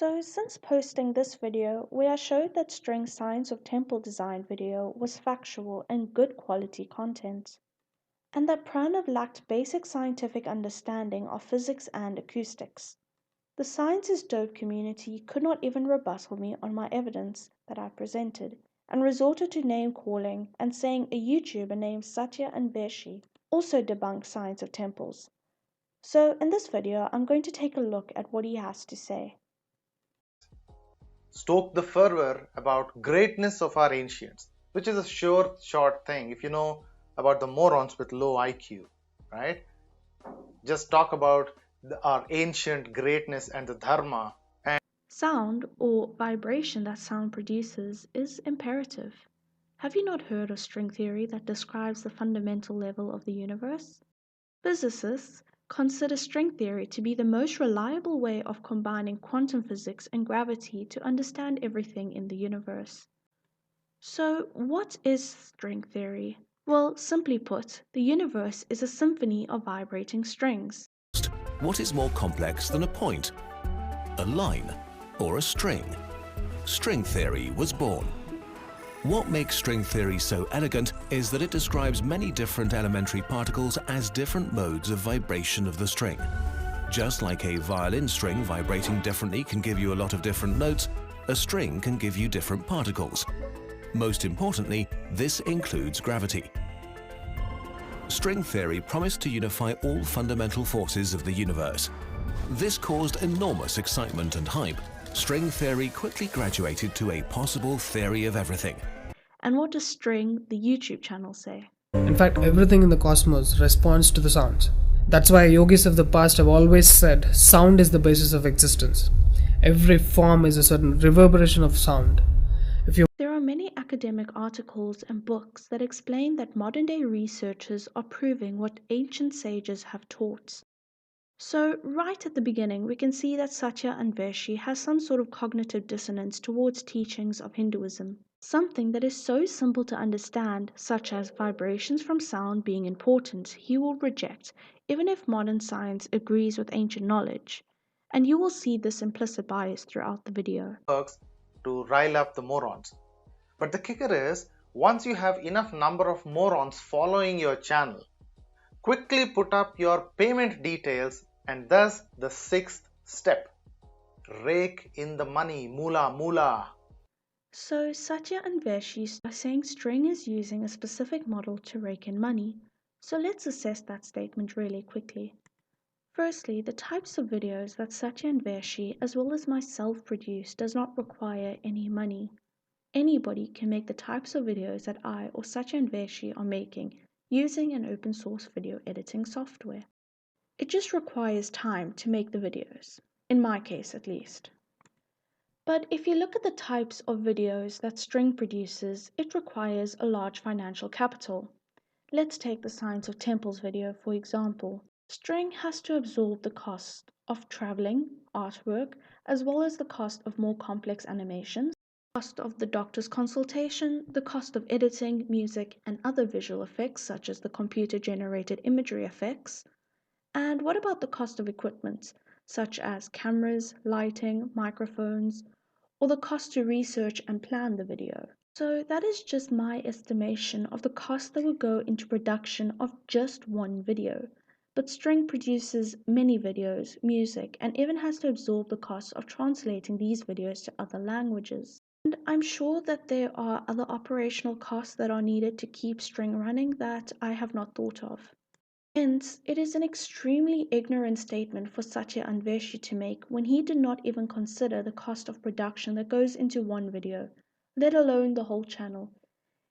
So since posting this video, where I showed that string science of temple design video was factual and good quality content, and that Pranav lacked basic scientific understanding of physics and acoustics, the Science is Dope community could not even rebuttal me on my evidence that I presented, and resorted to name calling and saying a YouTuber named Satya Anveshi also debunked science of temples. So in this video, I'm going to take a look at what he has to say. Stoke the fervor about greatness of our ancients, which is a sure short thing if you know about the morons with low IQ, right? Just talk about our ancient greatness and the dharma. Sound, or vibration that sound produces, is imperative. Have you not heard of string theory that describes the fundamental level of the universe? Physicists consider string theory to be the most reliable way of combining quantum physics and gravity to understand everything in the universe. So, what is string theory? Well, simply put, the universe is a symphony of vibrating strings. What is more complex than a point, a line, or a string? String theory was born. What makes string theory so elegant is that it describes many different elementary particles as different modes of vibration of the string. Just like a violin string vibrating differently can give you a lot of different notes, a string can give you different particles. Most importantly, this includes gravity. String theory promised to unify all fundamental forces of the universe. This caused enormous excitement and hype. String theory quickly graduated to a possible theory of everything. And what does String, the YouTube channel, say? In fact, everything in the cosmos responds to the sounds. That's why yogis of the past have always said sound is the basis of existence. Every form is a certain reverberation of sound. There are many academic articles and books that explain that modern-day researchers are proving what ancient sages have taught. So, right at the beginning, we can see that Satya Anveshi has some sort of cognitive dissonance towards teachings of Hinduism. Something that is so simple to understand, such as vibrations from sound being important, he will reject, even if modern science agrees with ancient knowledge. And you will see this implicit bias throughout the video. Works to rile up the morons. But the kicker is, once you have enough number of morons following your channel, quickly put up your payment details, and thus the sixth step. Rake in the money, moolah moolah. So Satya Anveshi is saying String is using a specific model to rake in money. So let's assess that statement really quickly. Firstly, the types of videos that Satya Anveshi as well as myself produce does not require any money. Anybody can make the types of videos that I or Satya Anveshi are making using an open source video editing software. It just requires time to make the videos, in my case at least. But if you look at the types of videos that String produces, it requires a large financial capital. Let's take the Science of Temples video for example. String has to absorb the cost of traveling, artwork, as well as the cost of more complex animations, the cost of the doctor's consultation, the cost of editing, music, and other visual effects such as the computer-generated imagery effects. And what about the cost of equipment, such as cameras, lighting, microphones, or the cost to research and plan the video? So that is just my estimation of the cost that would go into production of just one video. But String produces many videos, music, and even has to absorb the cost of translating these videos to other languages. And I'm sure that there are other operational costs that are needed to keep String running that I have not thought of. Hence, it is an extremely ignorant statement for Satya Anveshi to make when he did not even consider the cost of production that goes into one video, let alone the whole channel.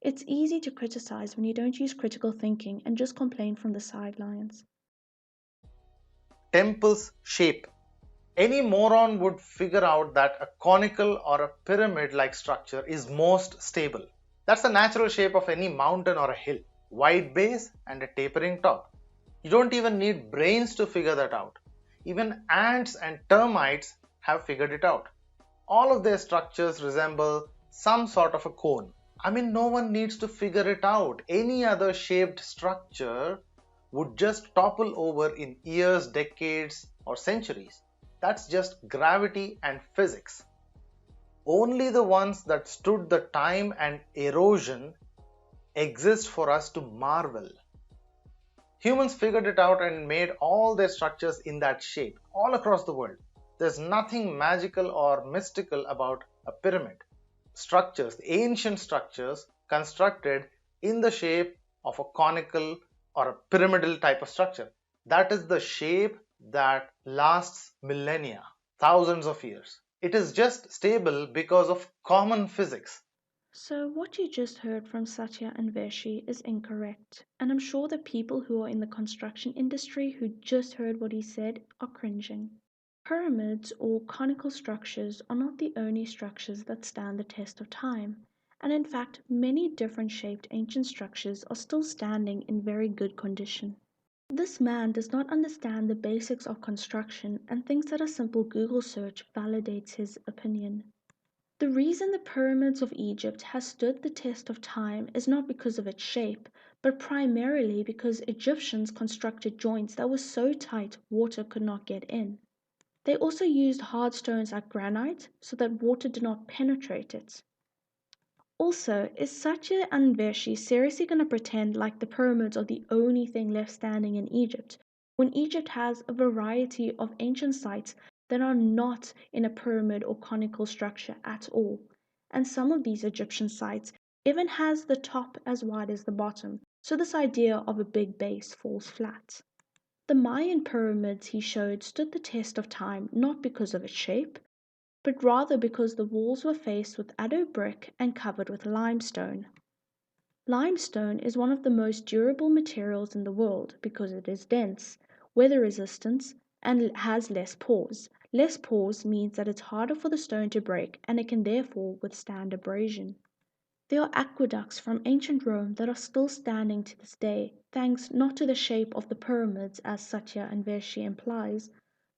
It's easy to criticize when you don't use critical thinking and just complain from the sidelines. Temple's shape. Any moron would figure out that a conical or a pyramid-like structure is most stable. That's the natural shape of any mountain or a hill. Wide base and a tapering top. You don't even need brains to figure that out. Even ants and termites have figured it out. All of their structures resemble some sort of a cone. I mean, no one needs to figure it out. Any other shaped structure would just topple over in years, decades, or centuries. That's just gravity and physics. Only the ones that stood the time and erosion exist for us to marvel. Humans figured it out and made all their structures in that shape all across the world. There's nothing magical or mystical about a pyramid. Structures, ancient structures constructed in the shape of a conical or a pyramidal type of structure. That is the shape that lasts millennia, thousands of years. It is just stable because of common physics. So, what you just heard from Satya Anveshi is incorrect, and I'm sure the people who are in the construction industry who just heard what he said are cringing. Pyramids or conical structures are not the only structures that stand the test of time, and in fact, many different shaped ancient structures are still standing in very good condition. This man does not understand the basics of construction and thinks that a simple Google search validates his opinion. The reason the pyramids of Egypt has stood the test of time is not because of its shape, but primarily because Egyptians constructed joints that were so tight water could not get in. They also used hard stones like granite so that water did not penetrate it. Also, is Satya Anveshi seriously going to pretend like the pyramids are the only thing left standing in Egypt, when Egypt has a variety of ancient sites that are not in a pyramid or conical structure at all, and some of these Egyptian sites even has the top as wide as the bottom, so this idea of a big base falls flat. The Mayan pyramids he showed stood the test of time not because of its shape, but rather because the walls were faced with adobe brick and covered with limestone. Limestone is one of the most durable materials in the world because it is dense, weather resistant, and has less pores. Less pores means that it's harder for the stone to break and it can therefore withstand abrasion. There are aqueducts from ancient Rome that are still standing to this day, thanks not to the shape of the pyramids as Satya Anveshi implies,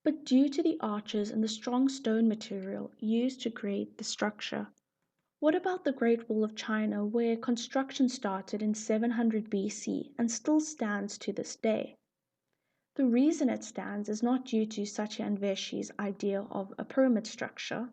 but due to the arches and the strong stone material used to create the structure. What about the Great Wall of China, where construction started in 700 BC and still stands to this day? The reason it stands is not due to Satya Anveshi's idea of a pyramid structure.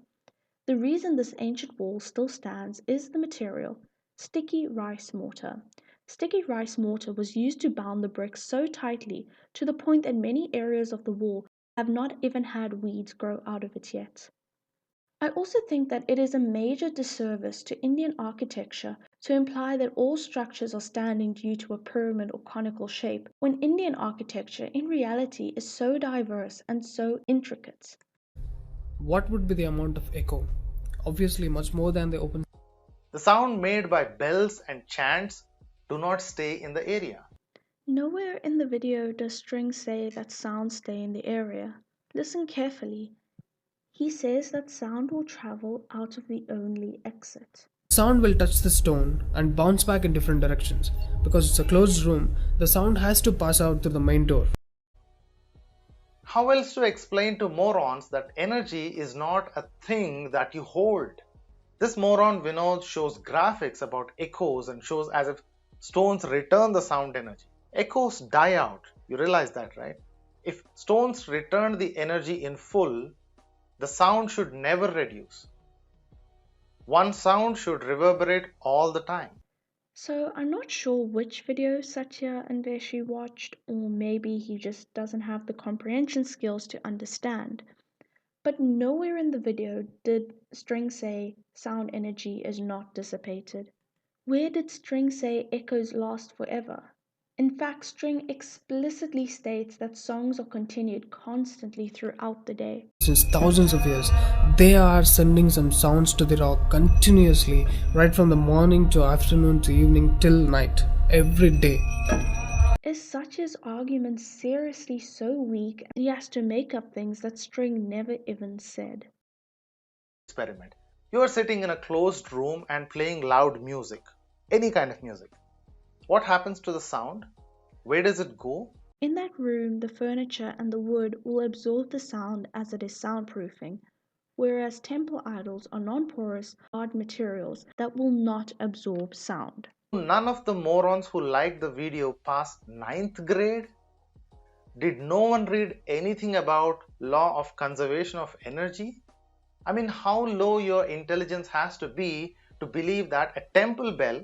The reason this ancient wall still stands is the material, sticky rice mortar. Sticky rice mortar was used to bound the bricks so tightly to the point that many areas of the wall have not even had weeds grow out of it yet. I also think that it is a major disservice to Indian architecture to imply that all structures are standing due to a pyramid or conical shape, when Indian architecture in reality is so diverse and so intricate. What would be the amount of echo? Obviously, much more than the open. The sound made by bells and chants do not stay in the area. Nowhere in the video does String say that sounds stay in the area. Listen carefully. He says that sound will travel out of the only exit. Sound will touch the stone and bounce back in different directions. Because it's a closed room, the sound has to pass out through the main door. How else to explain to morons that energy is not a thing that you hold? This moron Vinod shows graphics about echoes and shows as if stones return the sound energy. Echoes die out. You realize that, right? If stones return the energy in full, the sound should never reduce. One sound should reverberate all the time. So I'm not sure which video Satya Anveshi watched, or maybe he just doesn't have the comprehension skills to understand. But nowhere in the video did String say sound energy is not dissipated. Where did String say echoes last forever? In fact, String explicitly states that songs are continued constantly throughout the day. Since thousands of years, they are sending some sounds to the rock continuously, right from the morning to afternoon to evening till night, every day. Is Satya's argument seriously so weak that he has to make up things that String never even said? Experiment. You are sitting in a closed room and playing loud music, any kind of music. What happens to the sound? Where does it go? In that room, the furniture and the wood will absorb the sound as it is soundproofing, whereas temple idols are non-porous, hard materials that will not absorb sound. None of the morons who liked the video passed 9th grade? Did no one read anything about law of conservation of energy? I mean, how low your intelligence has to be to believe that a temple bell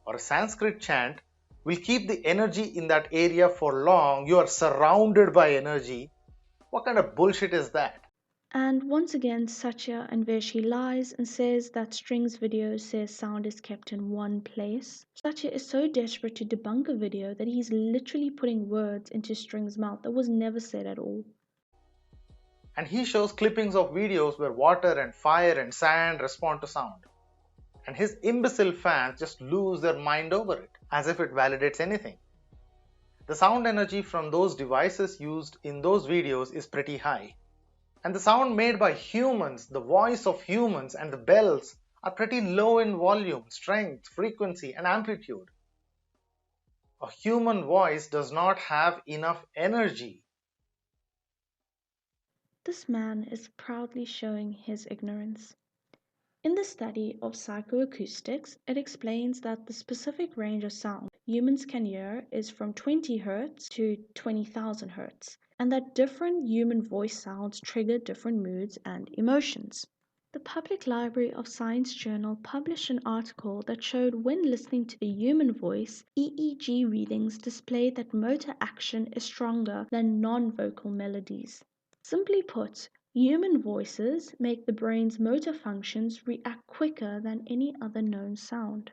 or a Sanskrit chant will keep the energy in that area for long. You are surrounded by energy. What kind of bullshit is that? And once again, Satya Anveshi lies and says that String's video says sound is kept in one place. Satya is so desperate to debunk a video that he's literally putting words into String's mouth that was never said at all. And he shows clippings of videos where water and fire and sand respond to sound. And his imbecile fans just lose their mind over it, as if it validates anything. The sound energy from those devices used in those videos is pretty high. And the sound made by humans, the voice of humans and the bells are pretty low in volume, strength, frequency, and amplitude. A human voice does not have enough energy. This man is proudly showing his ignorance. In the study of psychoacoustics, it explains that the specific range of sound humans can hear is from 20 Hz to 20,000 Hz, and that different human voice sounds trigger different moods and emotions. The Public Library of Science Journal published an article that showed when listening to the human voice, EEG readings displayed that motor action is stronger than non-vocal melodies. Simply put, human voices make the brain's motor functions react quicker than any other known sound.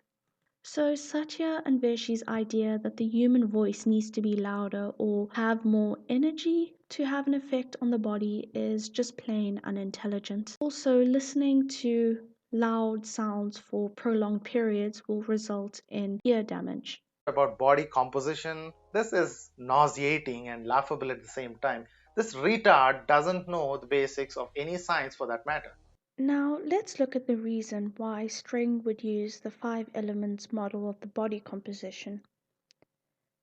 So Satya Anveshi's idea that the human voice needs to be louder or have more energy to have an effect on the body is just plain unintelligent. Also, listening to loud sounds for prolonged periods will result in ear damage. About body composition, this is nauseating and laughable at the same time. This retard doesn't know the basics of any science for that matter. Now, let's look at the reason why String would use the 5 elements model of the body composition.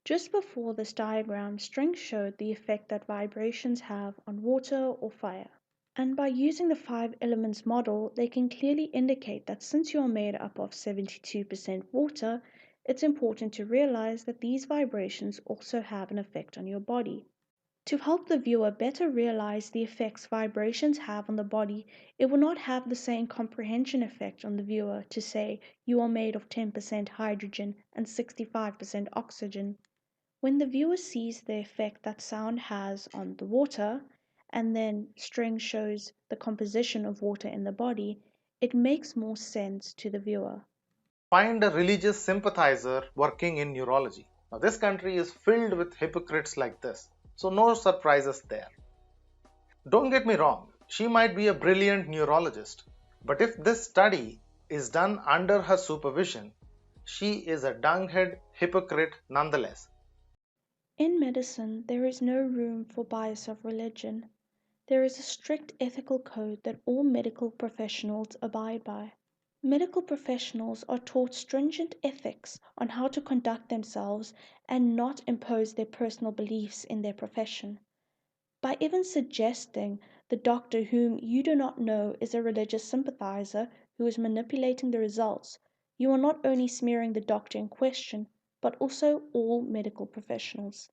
Just before this diagram, String showed the effect that vibrations have on water or fire. And by using the 5 elements model, they can clearly indicate that since you are made up of 72% water, it's important to realize that these vibrations also have an effect on your body. To help the viewer better realize the effects vibrations have on the body, it will not have the same comprehension effect on the viewer to say you are made of 10% hydrogen and 65% oxygen. When the viewer sees the effect that sound has on the water, and then String shows the composition of water in the body, it makes more sense to the viewer. Find a religious sympathizer working in neurology. Now, this country is filled with hypocrites like this, so no surprises there. Don't get me wrong, she might be a brilliant neurologist, but if this study is done under her supervision, she is a dunghead hypocrite nonetheless. In medicine, there is no room for bias of religion. There is a strict ethical code that all medical professionals abide by. Medical professionals are taught stringent ethics on how to conduct themselves and not impose their personal beliefs in their profession. By even suggesting the doctor whom you do not know is a religious sympathizer who is manipulating the results, you are not only smearing the doctor in question, but also all medical professionals.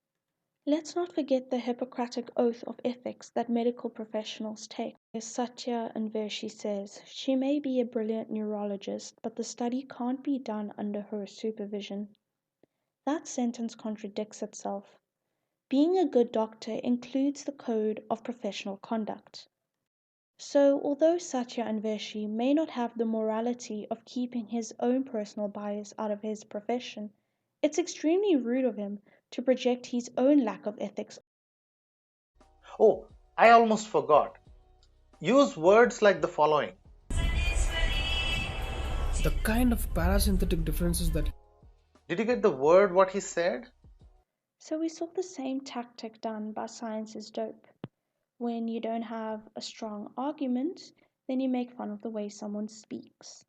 Let's not forget the Hippocratic oath of ethics that medical professionals take. As Satya Anveshi says, she may be a brilliant neurologist, but the study can't be done under her supervision. That sentence contradicts itself. Being a good doctor includes the code of professional conduct. So, although Satya Anveshi may not have the morality of keeping his own personal bias out of his profession, it's extremely rude of him to project his own lack of ethics. Oh, I almost forgot. Use words like the following. The kind of parasympathetic differences that Did you get the word what he said? So we saw the same tactic done by Science is Dope. When you don't have a strong argument, then you make fun of the way someone speaks.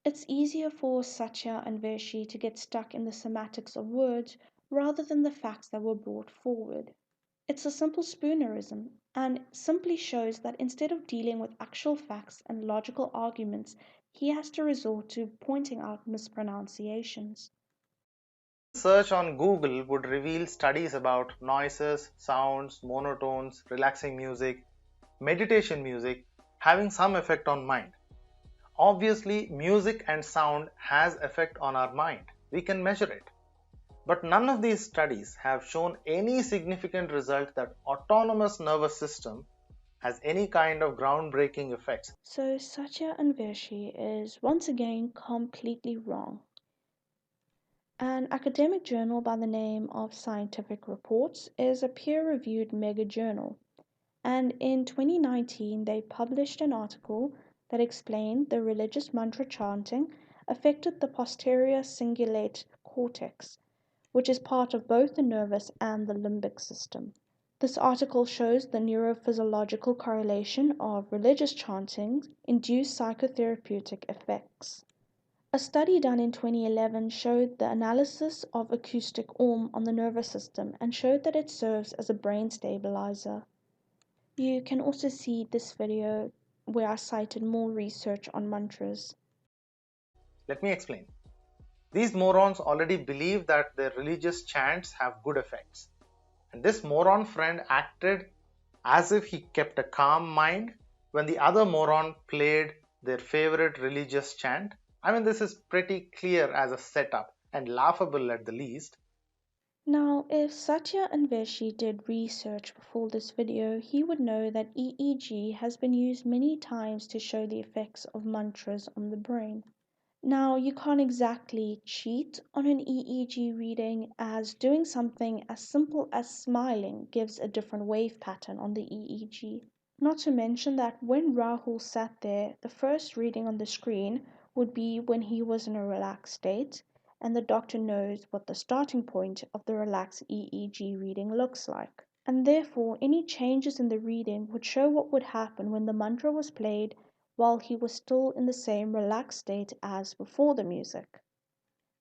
It's easier for Satya and Anveshi to get stuck in the semantics of words rather than the facts that were brought forward. It's a simple spoonerism and simply shows that instead of dealing with actual facts and logical arguments, he has to resort to pointing out mispronunciations. Search on Google would reveal studies about noises, sounds, monotones, relaxing music, meditation music having some effect on mind. Obviously, music and sound has effect on our mind. We can measure it. But none of these studies have shown any significant result that autonomous nervous system has any kind of groundbreaking effects. So Satya Anveshi is once again completely wrong. An academic journal by the name of Scientific Reports is a peer-reviewed mega journal, and in 2019 they published an article that explained the religious mantra chanting affected the posterior cingulate cortex, which is part of both the nervous and the limbic system. This article shows the neurophysiological correlation of religious chanting induced psychotherapeutic effects. A study done in 2011 showed the analysis of acoustic on the nervous system and showed that it serves as a brain stabilizer. You can also see this video where I cited more research on mantras. Let me explain. These morons already believe that their religious chants have good effects. And this moron friend acted as if he kept a calm mind when the other moron played their favorite religious chant. I mean, this is pretty clear as a setup and laughable at the least. Now, if Satya Anveshi did research before this video, he would know that EEG has been used many times to show the effects of mantras on the brain. Now, you can't exactly cheat on an EEG reading, as doing something as simple as smiling gives a different wave pattern on the EEG. Not to mention that when Rahul sat there, the first reading on the screen would be when he was in a relaxed state, and the doctor knows what the starting point of the relaxed EEG reading looks like. And therefore, any changes in the reading would show what would happen when the mantra was played while he was still in the same relaxed state as before the music.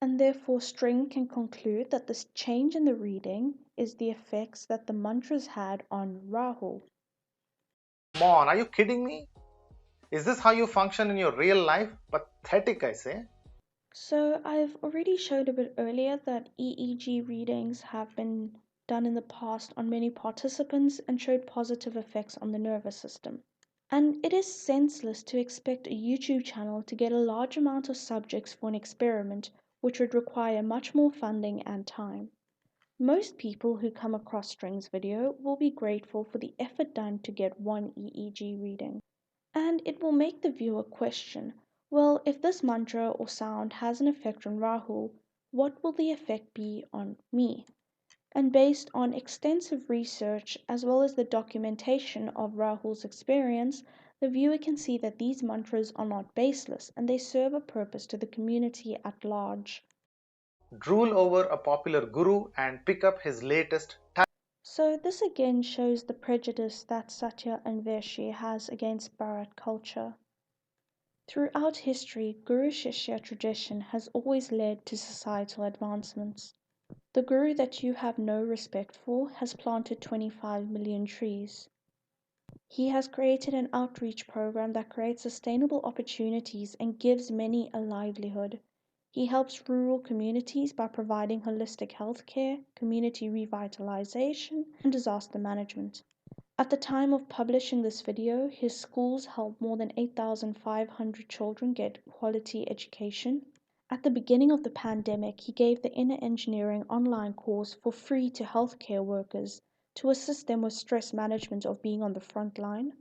And therefore, String can conclude that this change in the reading is the effects that the mantras had on Rahul. Come on, are you kidding me? Is this how you function in your real life? Pathetic, I say. So I've already showed a bit earlier that EEG readings have been done in the past on many participants and showed positive effects on the nervous system. And it is senseless to expect a YouTube channel to get a large amount of subjects for an experiment, which would require much more funding and time. Most people who come across String's video will be grateful for the effort done to get one EEG reading. And it will make the viewer question, well, if this mantra or sound has an effect on Rahul, what will the effect be on me? And based on extensive research as well as the documentation of Rahul's experience, the viewer can see that these mantras are not baseless and they serve a purpose to the community at large. Drool over a popular guru and pick up his latest. So this again shows the prejudice that Satya Anveshi has against Bharat culture. Throughout history, Guru Shishya tradition has always led to societal advancements. The Guru that you have no respect for has planted 25 million trees. He has created an outreach program that creates sustainable opportunities and gives many a livelihood. He helps rural communities by providing holistic health care, community revitalization, and disaster management. At the time of publishing this video, his schools helped more than 8,500 children get quality education. At the beginning of the pandemic, he gave the inner engineering online course for free to healthcare workers to assist them with stress management of being on the front line.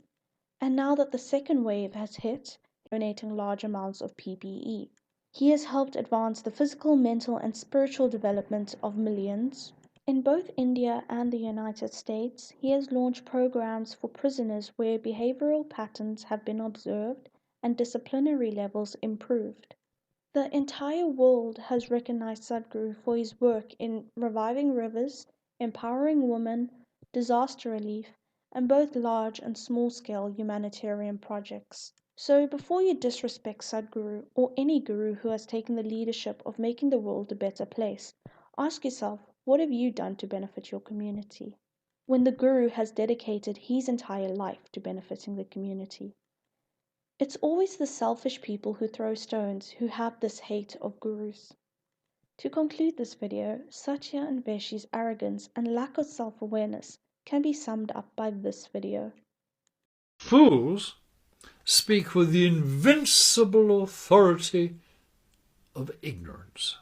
And now that the second wave has hit, donating large amounts of PPE. He has helped advance the physical, mental, and spiritual development of millions. In both India and the United States, he has launched programs for prisoners where behavioral patterns have been observed and disciplinary levels improved. The entire world has recognized Sadhguru for his work in reviving rivers, empowering women, disaster relief, and both large and small-scale humanitarian projects. So before you disrespect Sadhguru or any guru who has taken the leadership of making the world a better place, ask yourself, what have you done to benefit your community? When the guru has dedicated his entire life to benefiting the community. It's always the selfish people who throw stones who have this hate of gurus. To conclude this video, Satya Anveshi's arrogance and lack of self-awareness can be summed up by this video. Fools speak with the invincible authority of ignorance.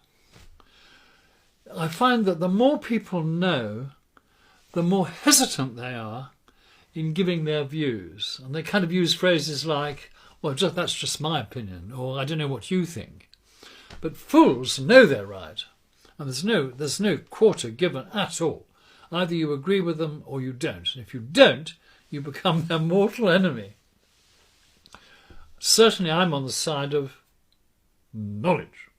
I find that the more people know, the more hesitant they are in giving their views. And they kind of use phrases like, well, that's just my opinion, or I don't know what you think. But fools know they're right, and there's no quarter given at all. Either you agree with them or you don't. And if you don't, you become their mortal enemy. Certainly I'm on the side of knowledge.